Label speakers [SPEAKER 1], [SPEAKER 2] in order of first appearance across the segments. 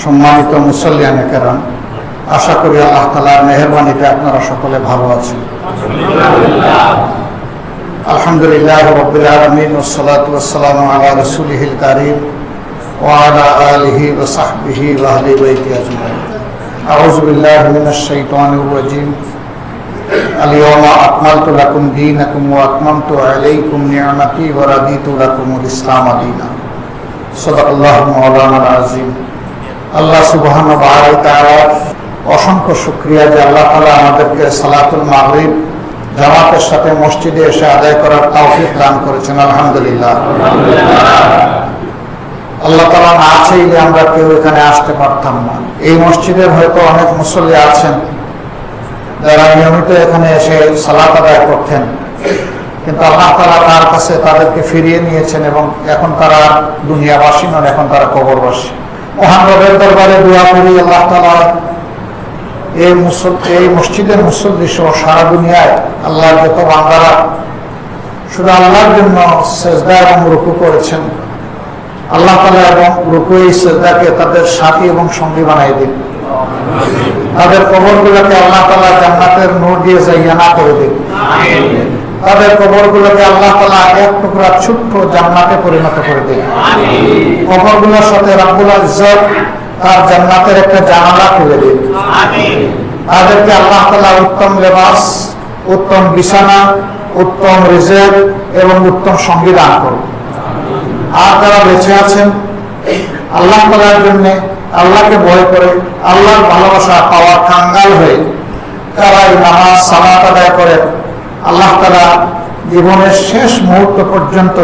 [SPEAKER 1] সম্মানিত মুসল্লিয়ানে কেরাম, আশা করি আল্লাহ তাআলার মেহেরবানিতে আপনারা সকলে ভালো আছেন। আলহামদুলিল্লাহ রাব্বিল আলামিন ওয়াসসালাতু ওয়াসসালামু আলা রাসূলিহিল কারীম ওয়া আলা আলিহি ওয়া সাহবিহি ওয়া আহলি বাইতি আজমাইন। আউযু বিল্লাহি মিনাশ শাইতানির রাজীম। আল-ইয়াওমা আকমালতু লাকুম দীনাকুম ওয়া আতমামতু আলাইকুম নি'মাতি ওয়া রাদিতু লাকুমুল ইসলাম দীনান। সাদাকাল্লাহু মাওলানাল আযীম। আল্লাহ সুবহানাহু ওয়া তাআলার অসংখ্য শুকরিয়া যে আল্লাহ তাআলা আমাদেরকে সালাতুল মাগরিব জামাতের সাথে মসজিদে এসে আদায় করার তৌফিক দান করেছেন। আলহামদুলিল্লাহ। আল্লাহ তাআলা না চাইলে আমরা কেউ এখানে আসতে পারতাম না। এই মসজিদের হয়তো অনেক মুসল্লি আছেন যারা নিয়মিত এখানে এসে সালাত আদায় করতেন, কিন্তু আল্লাহ তাআলা তার কাছে তাদেরকে ফিরিয়ে নিয়েছেন এবং এখন তারা দুনিয়াবাসী নন, এখন তারা কবরবাসী। মহান রবের দরবারে দোয়া করি আল্লাহ তাআলা এই মসজিদের মুসল্লি সহ সারা দুনিয়ায় আল্লাহর যত বান্দারা শুধু আল্লাহর জন্য সেজদা এবং রুকু করেছেন, আল্লাহ তাআলা এবং রুকু এই সেজদাকে তাদের সাথী এবং সঙ্গী বানিয়ে দিন। তাদের কবরগুলোকে আল্লাহ তাআলা জান্নাতের নূর দিয়ে জাইয়ানা করে দিন। তাদের কবরগুলোকে আল্লাহ তাআলা এক টুকরা ছোট্ট জান্নাতে পরিণত করে দিন। কবরগুলোর সাথে রব্বুল ইজ্জত তার জান্নাতের একটা জানালা খুলে দিন। তাদেরকে আল্লাহ তাআলা উত্তম লেবাস, উত্তম বিছানা, উত্তম রিজিক এবং উত্তম সঙ্গী দান করুন। আর যারা বেঁচে আছেন আল্লাহ তাআলার জন্য, আল্লাহকে ভয় করে, আল্লাহর ভালোবাসা পাওয়ার কাঙ্গাল হয়ে তারা এই নামাজ সালাত আদায় করেন, আল্লাহ তাআলা জীবনের শেষ মুহূর্ত পর্যন্ত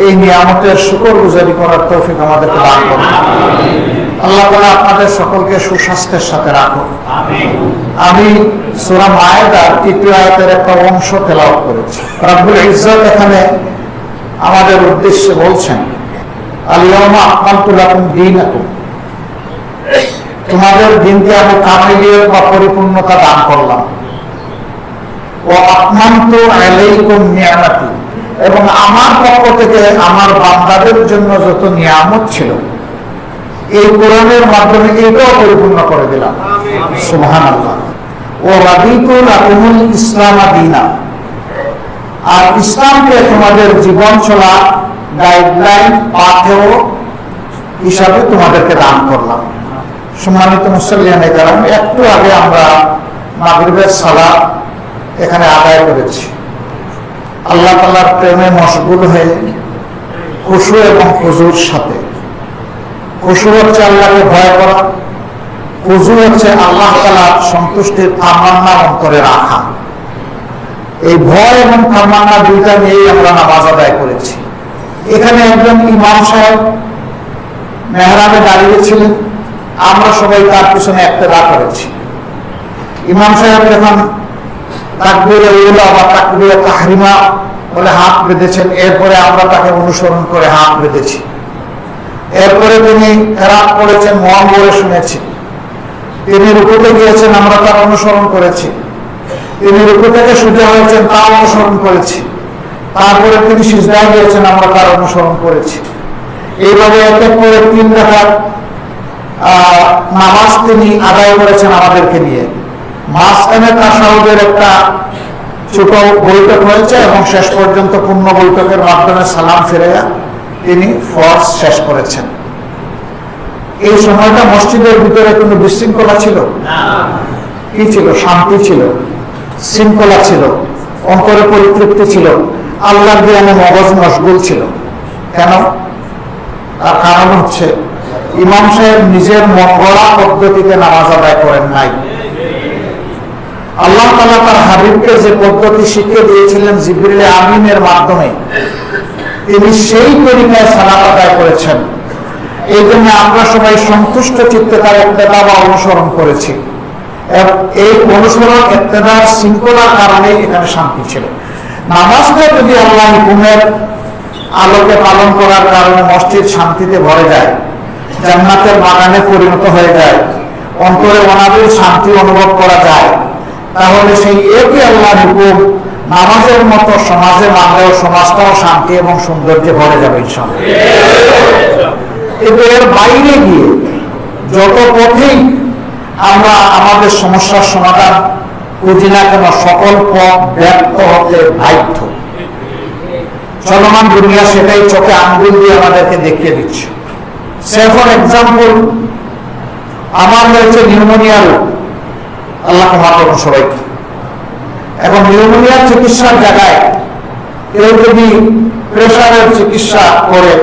[SPEAKER 1] এই নিয়ামতের শুকরগুজারি করার তৌফিক আমাদেরকে দান করুন। আল্লাহ তাআলা আপনাদের সকলকে সুস্বাস্থ্যের সাথে রাখুন। আমি সূরা মায়েদার ৩য় আয়াতের একটা অংশ তেলাওয়াত করেছি। রব্বুল ইজ্জত এখানে আমাদের উদ্দেশ্যে বলছেন, আল-ইয়াওমা আকমালতু লাকুম দীনাকুম, তোমাদের দিনকে আমি কামিলিয়ত বা পরিপূর্ণতা দান করলাম। ওয়া আতমামতু আলাইকুম নি'মাতি, এবং আমার পক্ষ থেকে আমার বান্দাদের জন্য যত নিয়ামত ছিল এই কোরআনের মাধ্যমে এটাও পরিপূর্ণ করে দিলাম। সুবহানাল্লাহ। ওয়া রাদিতু লাকুমুল ইসলাম দীনা, আর ইসলামকে তোমাদের জীবন চলা গাইডলাইন পাথেয় হিসাবে তোমাদেরকে দান করলাম। সম্মানিত মুসল্লিয়ানে কেরাম, একটু আগে আমরা মাগরিবের সালাত এখানে আদায় করেছি। আল্লাহ তাআলার প্রেমে মশগুল হয়ে খুশু এবং খুজুর সাথে, খুশু হচ্ছে আল্লাহকে ভয় করা, খুজু হচ্ছে আল্লাহ তাআলার সন্তুষ্টির তামান্না অন্তরে রাখা। এই ভয় এবং তামান্না দুইটা নিয়েই আমরা নামাজ আদায় করেছি। এখানে একজন ইমাম সাহেব মেহরাবে দাঁড়িয়েছিলেন, আমরা সবাই তার পিছনে ইক্তেদা করেছি। ইমাম সাহেব যখন তাকবীরে উলা বা তাকবীরে তাহরিমা বলে হাত বেঁধেছেন, এরপরে আমরা তাকে অনুসরণ করে হাত বেঁধেছি। এরপরে তিনি কেরাত পড়েছেন, মন ভরে শুনেছি। তিনি রুকুতে গিয়েছেন, আমরা তার অনুসরণ করেছি। তিনি রুকু থেকে সোজা হয়েছেন, তার অনুসরণ করেছি। তারপরে তিনি সিজদায় গিয়েছেন, আমরা তার অনুসরণ করেছি। এইভাবে এক এক করে 3 রাকাত নামাজ তিনি আদায় করেছেন আমাদেরকে নিয়ে। মাঝখানে তাশাহুদের একটা ছোট বৈঠক হয়েছে এবং শেষ পর্যন্ত পূর্ণ বৈঠকের মাধ্যমে সালাম ফিরাইয়া তিনি ফরজ শেষ করেছেন। এই সময়টা মসজিদের ভিতরে কোনো বিশৃঙ্খলা ছিল কি ছিল? শান্তি ছিল, শৃঙ্খলা ছিল, অন্তরে পরিতৃপ্তি ছিল, আল্লাহর জ্ঞানে মগজ মশগুল ছিল। কেন? তার কারণ হচ্ছে ইমাম সাহেব নিজের মন গড়া পদ্ধতিতে নামাজ আদায় করেন নাই। আল্লাহ তাআলা তার হাবিবকে যে পদ্ধতি শিখিয়ে দিয়েছিলেন জিবরিল আমিনের মাধ্যমে, তিনি সেই তরিকায় সালাত আদায় করেছেন। এই জন্য আমরা সবাই সন্তুষ্ট চিত্তে তার ইক্তেদা বা অনুসরণ করেছি। এই অনুসরণ ইক্তেদার শৃঙ্খলার কারণে এখানে শান্তি ছিল। নামাজটা যদি আল্লাহ হুকুমের আলোকে পালন করার কারণে মসজিদ শান্তিতে ভরে যায়, জান্নাতের বাগানে পরিণত হয়ে যায়, অন্তরে অনাবিল শান্তি অনুভব করা যায়, তাহলে সেই একই আল্লাহর হুকুম নামাজের মতো সমাজে মানলেও সমাজটাও শান্তি এবং সৌন্দর্যে ভরে যাবে ইনশাআল্লাহ। কিন্তু এর বাইরে গিয়ে যত পথেই আমরা আমাদের সমস্যার সমাধান খুঁজি না কেন, সকল পথ ব্যর্থ হতে বাধ্য। চলমান দুনিয়া সেটাই চোখে আঙ্গুল দিয়ে আমাদেরকে দেখিয়ে দিচ্ছে। সে ফর এক্সাম্পল, আমার হয়েছে নিউমোনিয়া রোগ, আল্লাহ ক্ষমা করুন সবাইকে। এখন নিউমোনিয়ার চিকিৎসার জায়গায় কেউ যদি প্রেশারের চিকিৎসা করে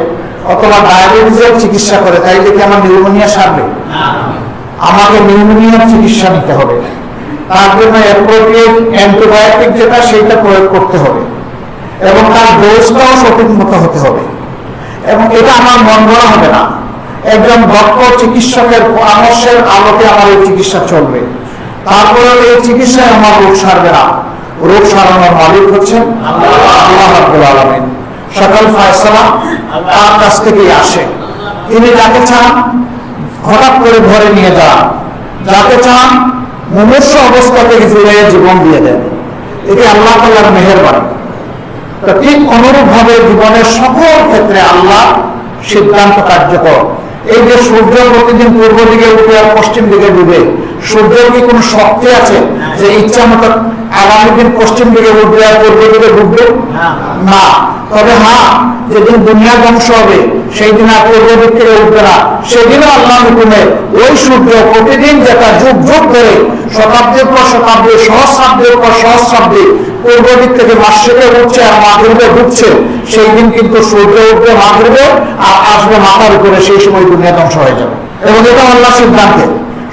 [SPEAKER 1] অথবা ডায়াবেটিসের চিকিৎসা করে, তাইলে কি আমার নিউমোনিয়া সারবে? আমাকে নিউমোনিয়ার চিকিৎসা নিতে হবে, তার জন্য অ্যাপ্রোপ্রিয়েট অ্যান্টিবায়োটিক যেটা সেটা প্রয়োগ করতে হবে এবং তার ডোজটাও সঠিক মতো হতে হবে। এবং এটা আমার মন গড়া হবে না, একজন দক্ষ চিকিৎসকের পরামর্শের আলোকে আমার এই চিকিৎসা চলবে। তারপরে এই চিকিৎসায় আমার রোগ সারবে না, রোগ সারানোর মালিক হচ্ছেন আল্লাহ রাব্বুল আলামিন। সকল ফয়সালা তার কাছ থেকেই আসে। তিনি যাকে চান হঠাৎ করে ঘরে নিয়ে যান, যাকে চান মুমূর্ষ অবস্থা থেকে ফিরে জীবন দিয়ে দেন। এটি আল্লাহ তাআলার মেহেরবানি। তো ঠিক অনুরূপ ভাবে জীবনের সকল ক্ষেত্রে আল্লাহ সিদ্ধান্ত কার্যকর। এই যে সূর্য প্রতিদিন পূর্ব দিকে উঠে আর পশ্চিম দিকে ডুবে, সূর্যের কি কোনো শক্তি আছে যে ইচ্ছা মতো আগামী দিন পশ্চিম দিকে উঠবে আর পূর্ব দিকে ডুববে? না। তবে হ্যাঁ, যেদিন দুনিয়া ধ্বংস হবে সেই দিন আর পূর্ব দিক থেকে উঠবে না, সেদিনও আল্লাহ হুকুমে ওই সূর্য প্রতিদিন যেটা যুগ যুগ ধরে শতাব্দীর পর শতাব্দী, সহস্রাব্দীর পর সহস্রাব্দী পূর্ব দিক থেকে মাশরিকে উঠছে আর মাগরিবে ঢুকছে, সেই দিন কিন্তু সূর্য উঠবে মাগরিবে আর আসবে মাথার উপরে, সেই সময় দুনিয়া ধ্বংস হয়ে যাবে। এবং এটা আল্লাহর সিদ্ধান্তে,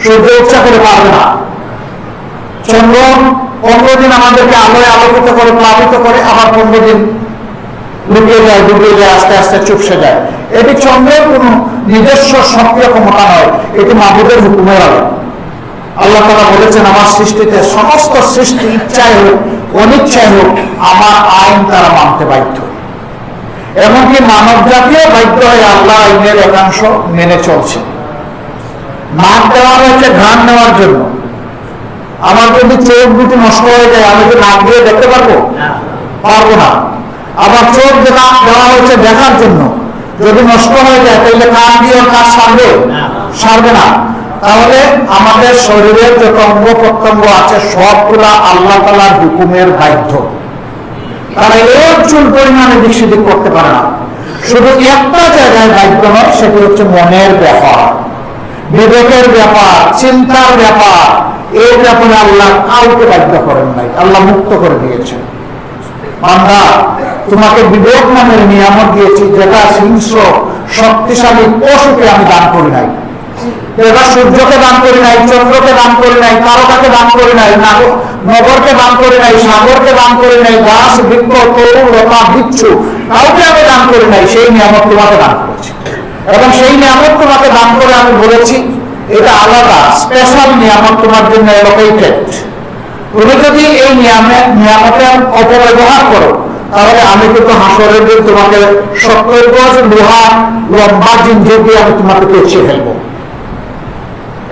[SPEAKER 1] সূর্য ইচ্ছা করে পারবে না। চন্দ্র 15 দিন আমাদেরকে আলোয় আলোকিত করে প্লাবিত করে, আবার 15 দিন লুকিয়ে যায়, ডুবিয়ে যায়, আস্তে আস্তে চুপসে যায়। এটি চন্দ্রের কোন নিজস্ব সক্রিয় ক্ষমতা নয়, এটি মাবুদের হুকুমের আলো। আল্লাহ তাআলা বলেছেন, আমার সৃষ্টিতে সমস্ত সৃষ্টি ইচ্ছায় হোক অনিচ্ছায় হোক আমার আইন তারা মানতে বাধ্য। এমনকি মানব জাতীয় বাধ্য হয়ে আল্লাহ আইনের একাংশ মেনে চলছে। নাক দেওয়া হয়েছে ঘ্রাণ নেওয়ার জন্য। আমার যদি চোখ দুটি নষ্ট হয়ে যায়, আমি কি নাক দিয়ে দেখতে পারবো? পারবো না। আবার চোখ দেওয়া হয়েছে দেখার জন্য, যদি নষ্ট হয়ে যায় তাহলে কান দিয়ে কাজ সারবে না। তাহলে আমাদের শরীরের যত অঙ্গ প্রত্যঙ্গ আছে সবগুলা আল্লাহ তাআলার হুকুমের বাধ্য। তারা এক চুল পরিমাণে দিক সেদিক করতে পারে না। শুধু একটা জায়গায় বাধ্য নয়, সেটি হচ্ছে মনের ব্যাপার, বিবেকের ব্যাপার, চিন্তার ব্যাপার। এই ব্যাপারে আল্লাহ কাউকে বাধ্য করেন নাই, আল্লাহ মুক্ত করে দিয়েছেন। বান্দা, তোমাকে বিবেক নামের নিয়ামত দিয়েছি, যেটা হিংস্র শক্তিশালী পশুকে আমি দান করি নাই। এবার সূর্যকে দান করি নাই, চন্দ্রকে দান করি নাই, তারকাকে দান করি নাই, নগরকে দান করি নাই, সাগরকে দান করি নাই, গাছ বৃক্ষ তরু লতা বিচ্ছু কাউকে আমি দান করি নাই। সেই নিয়ামত তোমাকে দান করেছি এবং সেই নিয়ামত তোমাকে দান করে আমি বলেছি এটা আলাদা স্পেশাল নিয়ামত, তোমার জন্য অ্যালোকেটেড। তুমি যদি এই নিয়ামতের অপব্যবহার করো, তাহলে আমি কিন্তু হাসরের দিন তোমাকে 70 গজ লোহা লম্বা জিঞ্জির দিয়ে আমি তোমাকে পেঁচিয়ে ফেলবো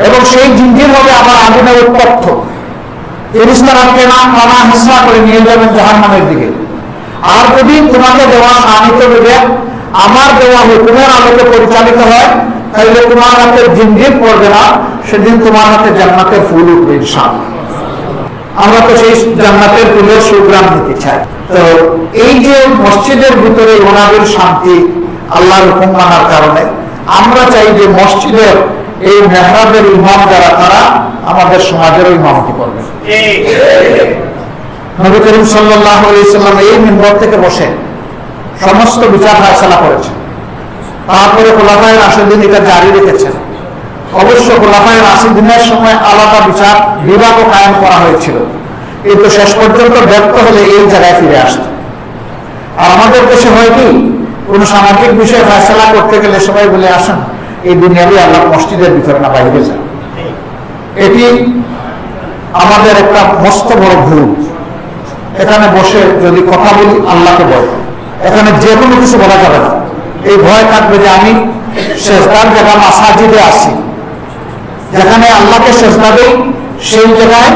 [SPEAKER 1] এবং সেই জিঞ্জির হবে আমার আগুনের উত্তপ্ত। ফেরেশতারা টানা হিসা করে নিয়ে যাবেন জাহান্নামের দিকে। আর যদি তোমাকে দেওয়া শানিত বিবেক আমার দেওয়া হুকুমের আলোকে পরিচালিত হয়, তাহলে তোমার হাতে জিঞ্জির পড়বে না, সেদিন তোমার হাতে জান্নাতের ফুল উঠবে ইনশাআল্লাহ। আমরা তো সেই জান্নাতের ফুলের সুগ্রাম নিতে চাই। তো এই যে মসজিদের ভিতরে ওনাদের শান্তি আল্লাহর হুকুম মানার কারণে, আমরা চাই যে মসজিদের এই মেহরাবের ইমাম যারা, তারা আমাদের সমাজেরও ইমামতি করবে। নবী করিম সাল্লাল্লাহু আলাইহি সাল্লাম এই মিম্বর থেকে বসে সমস্ত বিচার ফায়সালা করেছেন। তারপরে খোলাফায়ে রাশিদিন এটা জারি রেখেছেন। অবশ্য খোলাফায়ে রাশিদিনের সময় আলাদা বিচার বিভাগও কায়েম করা হয়েছিল, কিন্তু শেষ পর্যন্ত ব্যর্থ হলে এই জায়গায় ফিরে আসত। আর আমাদের দেশে হয় কি, কোন সামাজিক বিষয়ে ফয়সালা করতে গেলে সবাই বলে আসেন এই দুনিয়াবি আল্লাহ মসজিদের ভিতরে না বাইরে যায়। এটি আমাদের একটা মস্ত বড় ভুল। এখানে বসে যদি কথা বলি আল্লাহকে ভয়, এখানে যে কোনো কিছু বলা যাবে না। এই ভয় থাকবে যে আমি সেজদার জায়গা মাসাজিদে আসি, যেখানে আল্লাহকে সেজদা দেই সেই জায়গায়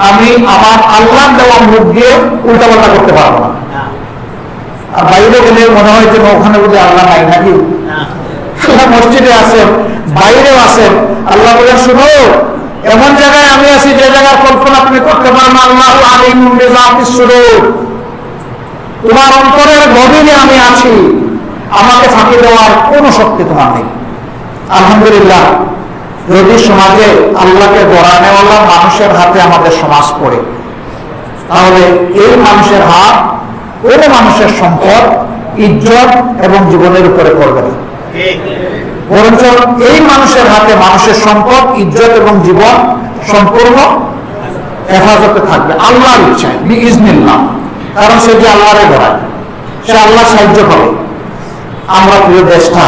[SPEAKER 1] আমি আমার আল্লাহ দেওয়া মুখ দিয়ে উল্টাপাল্টা করতে পারবো না। আর বাইরে গেলে মনে হয় যে ওখানে বলে আল্লাহ নাই নাকি, মসজিদে আছেন বাইরেও আছেন, আল্লাহ বলেন শুনো, এমন জায়গায় আমি আছি যে জায়গার কল্পনা তুমি করতে পারো না। আল্লাহু আলিমুম বিযাতিস সুদূর, তোমার অন্তরের গভীরে আমি আছি, আমাকে ফাঁকি দেওয়ার কোনো শক্তি তোমার নেই। আলহামদুলিল্লাহ, যদি সমাজে আল্লাহকে গড়ানেওয়ালা মানুষের হাতে আমাদের সমাজ পড়ে, তাহলে এই মানুষের হাত কোনো মানুষের সম্পদ, ইজ্জত এবং জীবনের উপরে করবে না, বরঞ্চ এই মানুষের হাতে মানুষের সম্পদ, ইজ্জত এবং জীবন সম্পূর্ণ হেফাজতে থাকবে আল্লাহর ইচ্ছায়, বিইজনিল্লাহ। কারণ সে যে আল্লাহরে গড়ায়, সে আল্লাহ সাহায্য করে। আমরা প্রিয় দেশটা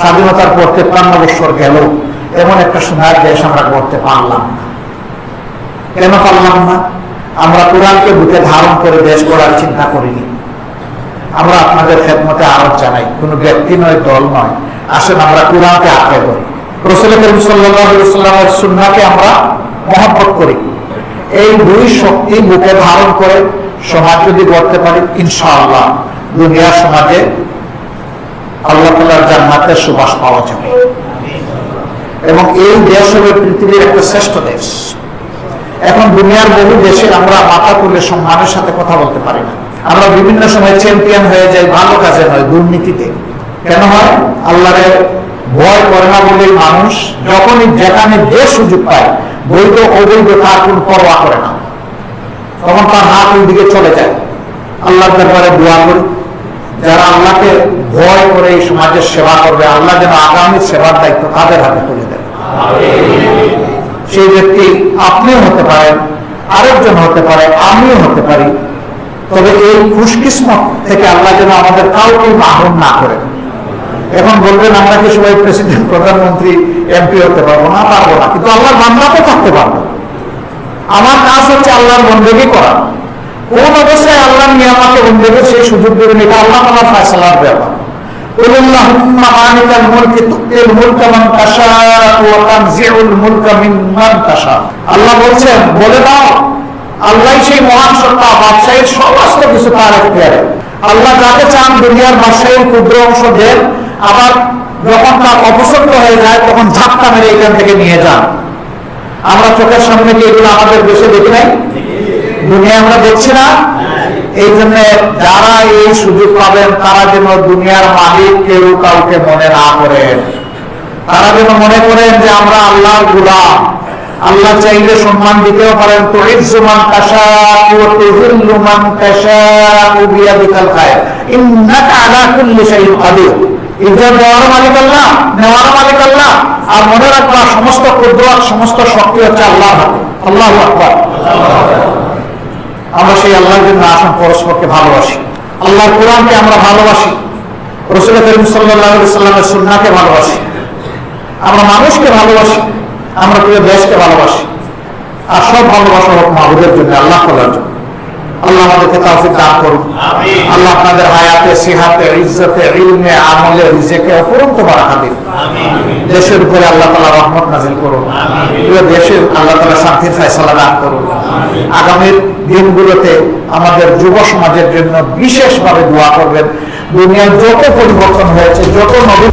[SPEAKER 1] স্বাধীনতার পর 53 বছর গেল, এমন একটা সোনার দেশ আমরা করতে পারলাম না। কেন পারলাম না? আমরা কোরআনকে বুকে ধারণ করে দেশ গড়ার চিন্তা করিনি। আমরা আপনাদের খেদমতে আরজ জানাই, কোনো ব্যক্তি নয়, দল নয়, আসেন আমরা কোরআনকে আঁকড়ে ধরি, রাসূল করিম সাল্লাল্লাহু আলাইহি ওয়াসাল্লামের সুন্নাহকে আমরা মহব্বত করি। এই দুই শক্তি বুকে ধারণ করে সমাজ যদি গড়তে পারি, ইনশাআল্লাহ দুনিয়ার সমাজে আল্লাহ তাআলার জান্নাতের সুবাস পাওয়া যাবে। এবং এই দেশ হবে পৃথিবীর একটা শ্রেষ্ঠ দেশ। এখন দুনিয়ার বহু দেশে আমরা মাথা তুলে সম্মানের সাথে কথা বলতে পারি না। আমরা বিভিন্ন সময় চ্যাম্পিয়ন হয়ে যাই ভালো কাজে নয়, দুর্নীতিতে। কেন হয়? আল্লাহরে ভয় করে না বলেই মানুষ যখনই যেখানে যে সুযোগ পায়, বৈধ অবৈধ তার কোন পরোয়া করে না, তখন তার হাত ওই দিকে চলে যায়। আল্লাহর ব্যাপারে দোয়া করি, যারা আল্লাহকে ভয় করে এই সমাজের সেবা করবে, আল্লাহ যেন আগামী সেবার দায়িত্ব তাদের হাতে তুলে দেন। সেই ব্যক্তি আপনিও হতে পারেন, আরেকজন হতে পারে, আমিও হতে পারি। তবে এই খুশকিসমত থেকে আল্লাহ যেন আমাদের কাউকে মাহরুম না করেন। এখন বলবেন আমরা কি সবাই প্রেসিডেন্ট, প্রধানমন্ত্রী, এমপি হতে পারবো না? পারবো না, কিন্তু আল্লাহর বান্দা তো থাকতে পারবো। আমার কাজ হচ্ছে আল্লাহর বন্দেগী করা। কোন অবস্থায় আল্লাহ নিয়ে আমাকে বন্দেগী সেই সুযোগ দেবেন, এটা আল্লাহ আমার ফয়সালার ব্যাপার। কুল্লাহুম্মা মালিকাল মুলকি তুতিল মুলকা মান তাশা ওয়া তানজিউল মুলকা মিম্মান তাশা। আল্লাহ বলছেন, বলে দাও আল্লাহ সেই মহান সত্তা, বাদশাহীর সমস্ত কিছু তার এখতিয়ারে। আল্লাহ যাকে চান দুনিয়ার বাদশাহীর ক্ষুদ্র অংশ দেন, আবার যখন তার অপছন্দ হয়ে যায় তখন ঝাপটা মেরে এখান থেকে নিয়ে যান। আমরা চোখের সামনে কি এগুলো আমাদের দেশে দেখি নাই? দুনিয়া আমরা দেখছি না? এই জন্য যারা এই সুযোগ পাবেন তারা যেন দুনিয়ার মালিক কেউ কাউকে মনে না করেন। তারা যেন মনে করেন যে আমরা আল্লাহর গোলাম। আল্লাহ চাইলে সম্মান দিতেও পারেন, তুইজ্জু মান তাশাউ ওয়া তুযিল্লু মান তাশাউ বিয়াদিকাল খায়র ইন্নাকা আলা কুল্লি শাইইন কাদির। ইজ্জত দেওয়ার মালিক আল্লাহ, নেওয়ার মালিক আল্লাহ। আর মনে রাখবা সমস্ত কুদরত, সমস্ত শক্তি হচ্ছে আল্লাহর হাতে। আল্লাহু আকবার। আমরা সেই আল্লাহর জন্য আসুন পরস্পরকে ভালোবাসি, আল্লাহর কোরআনকে আমরা ভালোবাসি, রাসূল করিম সাল্লাল্লাহু আলাইহি ওয়াসাল্লামের সুন্নাহকে ভালোবাসি, আমরা মানুষকে ভালোবাসি, আমরা প্রিয় দেশকে ভালোবাসি। আর সব ভালোবাসা হোক মাহবুবের জন্য, আল্লাহ তাআলার জন্য। আল্লাহ আমাদেরকে তৌফিক দান করুন। আল্লাহ আপনাদের হায়াতে, সিহাতে, ইজ্জতে, ইলমে, আমলে, রিজেকে অপরন্ত বারাকা দিন। দেশের উপরে আল্লাহ তাআলা রহমত নাযিল করুন। পুরো দেশে আল্লাহ তাআলা শান্তির ফয়সালা দান করুন। আগামীর দিনগুলোতে আমাদের যুব সমাজের জন্য বিশেষভাবে দোয়া করবেন। দুনিয়ার যত পরিবর্তন হয়েছে, যত নবী